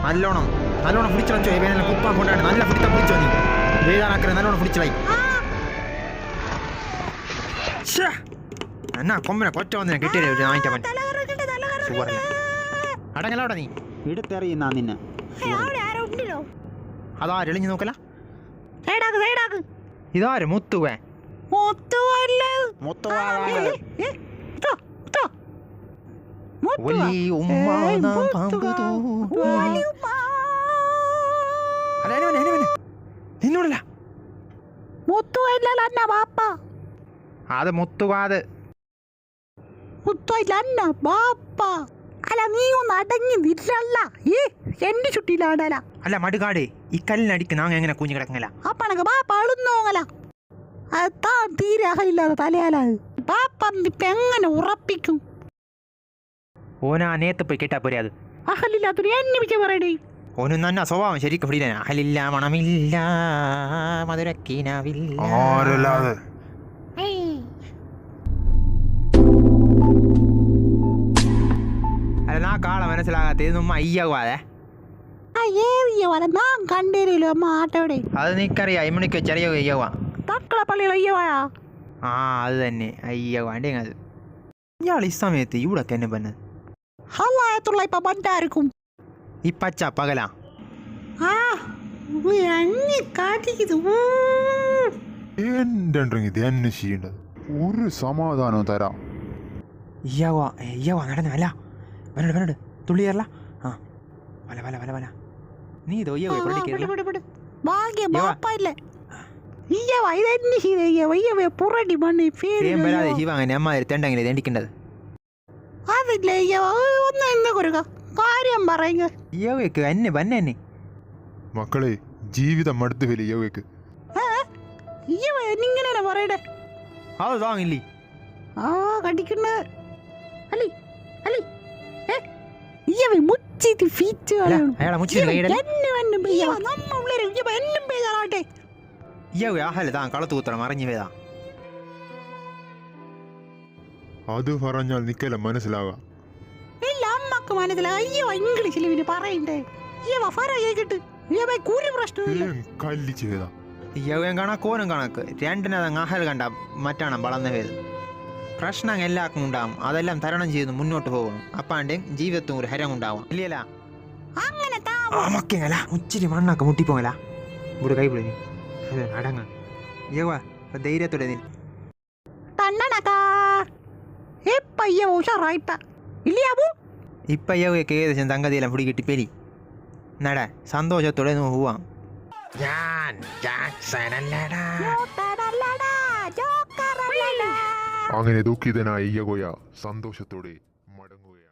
നല്ലോണം നല്ലോണം പിടിച്ചു ഇവനെല്ലാം കുപ്പാൻ കൊണ്ടാണ് നല്ല പിടുത്തം പിടിച്ചോ നീ വേദാനാക്കരെ നല്ലോണം പിടിച്ചായി എന്നാ കൊമ്പനെ കൊറ്റ വന്നിനെ കിട്ടിയേ വാങ്ങിക്കാൻ പറ്റും അടങ്ങലോടെ നീ എടുത്തെറിയുന്ന നിന്നെ അതാ എളിഞ്ഞു നോക്കല ഇതാര് മുത്തുവേ നിന്നോടല്ല അത് മുത്തുവാത് അല്ല നീ ഒന്ന് അടങ്ങി നിരല്ല എന്റെ ചുട്ടിയിലാടല അല്ല മടുകാട് ഈ കല്ലിനടിക്ക് നാങ്ങ എങ്ങനെ കുഞ്ഞു കിടക്കല അപ്പണക്ക് ബാപ്പ അളുന്നോങ്ങല താ തീരെ അകലില്ലാതെ തലയാലത് ബാപ്പ ഇപ്പൊ എങ്ങനെ ഉറപ്പിക്കും ഓനാ നേരത്തെ പോയി കേട്ടാ പോരെ അത് അകലില്ലാത്തൊരു എന്നെ വിളിച്ച പറയടേ ഓനും തന്നെ സ്വഭാവം ശരിക്കും പിടിയില്ല അഹലില്ല മണമില്ല മധുരക്കീനാവില്ല അല്ല ആ കാള മനസ്സിലാകാത്ത ഇതൊന്നും അയ്യാവാതെ ഞാൻ കണ്ടേരല്ലോ അമ്മ ആട്ടോടെ അത് നീക്കറിയാം ഇമ്മണിക്ക് ചെറിയ അയ്യവാ തക്കള പള്ളിയിൽ അയ്യവായാ ആ അത് തന്നെ അയ്യവാണ്ടേ അത് ഇയാൾ ഈ സമയത്ത് ഇവിടെ തന്നെ പറഞ്ഞത് ഹല്ലായത്തുള്ള ഇപ്പൊ ബണ്ടായിരിക്കും ഈ പച്ച പകലാ ഇത് എന്നെ ചെയ്യേണ്ടത് ഒരു സമാധാനവും തരാം അയ്യവാ നടന്നു അല്ല വരണ്ട് തുള്ളിയല്ല ആ വല വല വല വല നീ ഇതോ തെണ്ടെങ്കിലും തെണ്ടിക്കേണ്ടത് എന്നെ വന്നെ മക്കളെ ജീവിതം മടുത്തു വലിയ യവയ്ക്ക് പറയടേ അത് താങ്ങില്ലേ കടിക്കുന്ന കളത്തൂത്രം അറിഞ്ഞു വേദാ അത് പറഞ്ഞാൽ നിക്കല മനസ്സിലാകാം അമ്മക്ക് മനസ്സിലാകാം അയ്യോ ഇംഗ്ലീഷിൽ പിന്നെ പറയണ്ടേ കണക്കോനും കണക്ക് രണ്ടിനത് അഹൽ കണ്ട മറ്റാണ് വളർന്ന വേദ പ്രശ്നം എല്ലാവർക്കും ഉണ്ടാവും അതെല്ലാം തരണം ചെയ്ത് മുന്നോട്ട് പോകണം അപ്പാണ്ട് ജീവിതത്തും ഒരു ഹരം ഉണ്ടാവും ഇല്ലല്ല ഉച്ചിരി മണ്ണൊക്കെ മുട്ടിപ്പോങ്ങല ഇവിടെ കൈ പിടി അടങ്ങ ധൈര്യത്തോടെ ഇപ്പൊ ഏകദേശം തങ്കതിയെല്ലാം പിടി കിട്ടി പെരി നട സന്തോഷത്തോടെ പോവാം അങ്ങനെ ദുഃഖിതനായ യഗോയ സന്തോഷത്തോടെ മടങ്ങുകയാണ്.